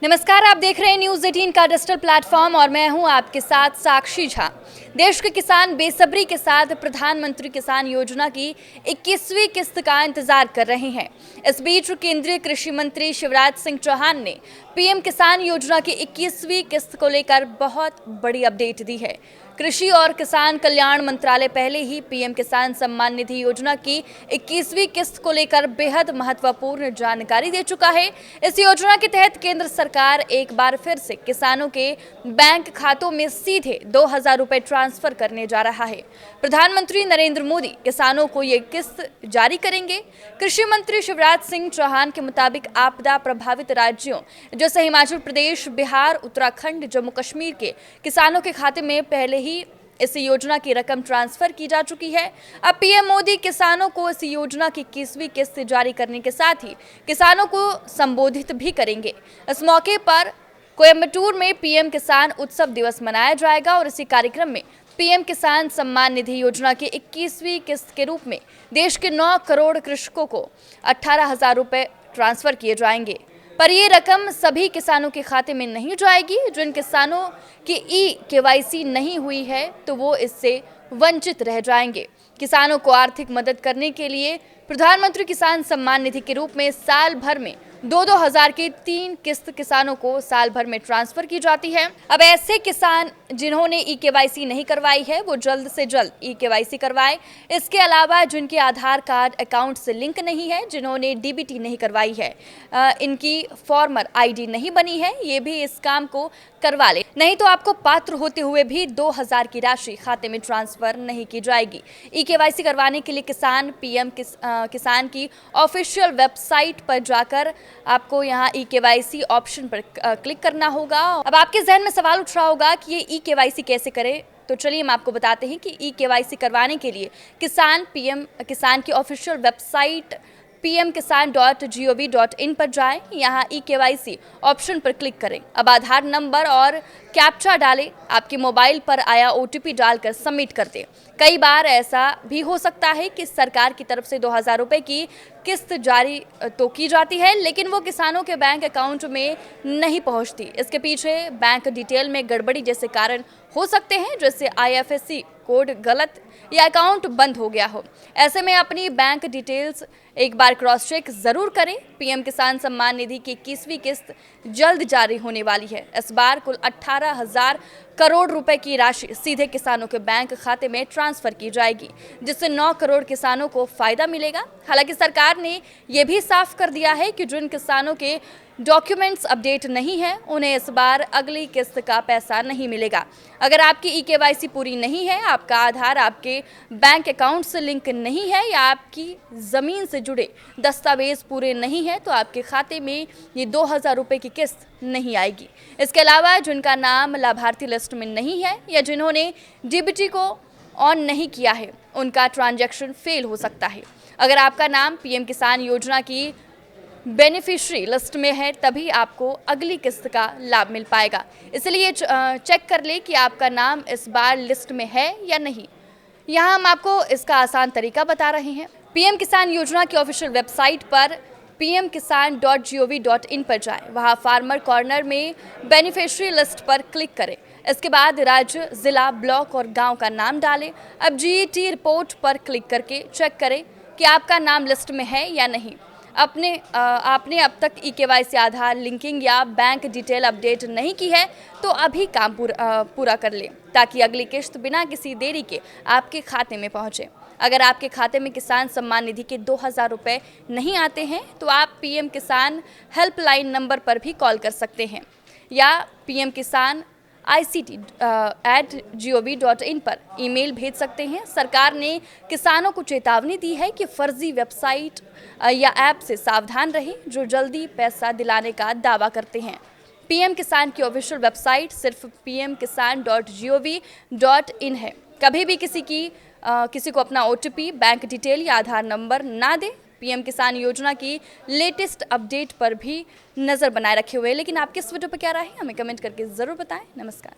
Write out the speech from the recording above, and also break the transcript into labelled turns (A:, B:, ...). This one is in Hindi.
A: नमस्कार, आप देख रहे हैं न्यूज़ 18 का डिजिटल प्लेटफॉर्म और मैं हूं आपके साथ साक्षी झा। देश के किसान बेसब्री के साथ प्रधानमंत्री किसान योजना की 21वीं किस्त का इंतजार कर रहे हैं। इस बीच केंद्रीय कृषि मंत्री शिवराज सिंह चौहान ने पीएम किसान योजना की 21वीं किस्त को लेकर बहुत बड़ी अपडेट दी है। कृषि और किसान कल्याण मंत्रालय पहले ही पीएम किसान सम्मान निधि योजना की 21वीं किस्त को लेकर बेहद महत्वपूर्ण जानकारी दे चुका है। इस योजना के तहत केंद्र सरकार एक बार फिर से किसानों के बैंक खातों में सीधे 2,000 रुपए ट्रांसफर करने जा रहा है। प्रधानमंत्री नरेंद्र मोदी किसानों को ये किस्त जारी करेंगे। कृषि मंत्री शिवराज सिंह चौहान के मुताबिक आपदा प्रभावित राज्यों जैसे हिमाचल प्रदेश, बिहार, उत्तराखंड, जम्मू कश्मीर के किसानों के खाते में पहले ही इस योजना की रकम ट्रांसफर की जा चुकी है। अब पीएम मोदी किसानों को इस योजना की 21वीं किस्त जारी करने के साथ ही किसानों को संबोधित भी करेंगे। इस मौके पर कोयम्बटूर में पीएम किसान उत्सव दिवस मनाया जाएगा और इसी कार्यक्रम में पीएम किसान सम्मान निधि योजना की 21वीं किस्त के रूप में देश के 9 करोड़ कृषकों को 18,000 रुपए ट्रांसफर किए जाएंगे। पर ये रकम सभी किसानों के खाते में नहीं जाएगी। जिन किसानों की केवाईसी नहीं हुई है तो वो इससे वंचित रह जाएंगे। किसानों को आर्थिक मदद करने के लिए प्रधानमंत्री किसान सम्मान निधि के रूप में साल भर में 2-2 हज़ार की 3 किस्त किसानों को साल भर में ट्रांसफर की जाती है। अब ऐसे किसान जिन्होंने केवाईसी नहीं करवाई है वो जल्द से जल्द केवाईसी करवाएं। इसके अलावा जिनके आधार कार्ड अकाउंट से लिंक नहीं है, जिन्होंने डीबीटी नहीं करवाई है, इनकी फॉर्मर आईडी नहीं बनी है, ये भी इस काम को करवा ले। नहीं तो आपको पात्र होते हुए भी 2,000 की राशि खाते में ट्रांसफर नहीं की जाएगी। केवाईसी करवाने के लिए किसान पीएम किसान की ऑफिशियल वेबसाइट पर जाकर आपको यहाँ केवाईसी ऑप्शन पर क्लिक करना होगा। अब आपके जहन में सवाल उठ रहा होगा कि ये केवाईसी कैसे करें, तो चलिए हम आपको बताते हैं कि केवाईसी करवाने के लिए पीएम किसान की ऑफिशियल वेबसाइट pmkisan.gov.in पर जाएं। यहाँ केवाईसी ऑप्शन पर क्लिक करें। अब आधार नंबर और कैप्चा डालें। आपके मोबाइल पर आया ओटीपी डालकर सबमिट कर दें। कई बार ऐसा भी हो सकता है कि सरकार की तरफ से 2,000 रुपए की किस्त जारी तो की जाती है, लेकिन वो किसानों के बैंक अकाउंट में नहीं पहुंचती। इसके पीछे बैंक डिटेल में गड़बड़ी जैसे कारण हो सकते हैं, जैसे आईएफएससी कोड गलत या अकाउंट बंद हो गया हो। ऐसे में अपनी बैंक डिटेल्स एक बार क्रॉस चेक जरूर करें। पीएम किसान सम्मान निधि की 21वीं किस्त जल्द जारी होने वाली है। इस बार कुल 18,000 करोड़ रुपए की राशि सीधे किसानों के बैंक खाते में ट्रांसफर की जाएगी, जिससे 9 करोड़ किसानों को फायदा मिलेगा। हालांकि सरकार ने यह भी साफ कर दिया है कि जिन किसानों के डॉक्यूमेंट्स अपडेट नहीं है उन्हें इस बार अगली किस्त का पैसा नहीं मिलेगा। अगर आपकी केवाईसी पूरी नहीं है, आपका आधार आपके बैंक अकाउंट से लिंक नहीं है या आपकी ज़मीन से जुड़े दस्तावेज पूरे नहीं है तो आपके खाते में ये 2,000 रुपए की किस्त नहीं आएगी। इसके अलावा जिनका नाम लाभार्थी लिस्ट में नहीं है या जिन्होंने डीबीटी को ऑन नहीं किया है, उनका ट्रांजैक्शन फेल हो सकता है। अगर आपका नाम पीएम किसान योजना की बेनिफिशियरी लिस्ट में है तभी आपको अगली किस्त का लाभ मिल पाएगा। इसलिए चेक कर ले कि आपका नाम इस बार लिस्ट में है या नहीं। यहाँ हम आपको इसका आसान तरीका बता रहे हैं। पीएम किसान योजना की ऑफिशियल वेबसाइट पर pmkisan.gov.in पर जाएं। वहाँ फार्मर कॉर्नर में बेनिफिशियरी लिस्ट पर क्लिक करें। इसके बाद राज्य, जिला, ब्लॉक और गांव का नाम डालें। अब जीईटी रिपोर्ट पर क्लिक करके चेक करें कि आपका नाम लिस्ट में है या नहीं। आपने अब तक केवाईसी आधार लिंकिंग या बैंक डिटेल अपडेट नहीं की है तो अभी काम पूरा कर लें, ताकि अगली किस्त बिना किसी देरी के आपके खाते में पहुंचे। अगर आपके खाते में किसान सम्मान निधि के 2,000 रुपए नहीं आते हैं तो आप पीएम किसान हेल्पलाइन नंबर पर भी कॉल कर सकते हैं या पीएम किसान ICT@gov.in पर ईमेल भेज सकते हैं। सरकार ने किसानों को चेतावनी दी है कि फर्जी वेबसाइट या ऐप से सावधान रहें जो जल्दी पैसा दिलाने का दावा करते हैं। पीएम किसान की ऑफिशियल वेबसाइट सिर्फ pmkisan.gov.in है। कभी भी किसी को अपना ओटीपी, बैंक डिटेल या आधार नंबर ना दें। पीएम किसान योजना की लेटेस्ट अपडेट पर भी नज़र बनाए रखे हुए। लेकिन आपकी इस वीडियो पर क्या राय है, हमें कमेंट करके ज़रूर बताएं। नमस्कार।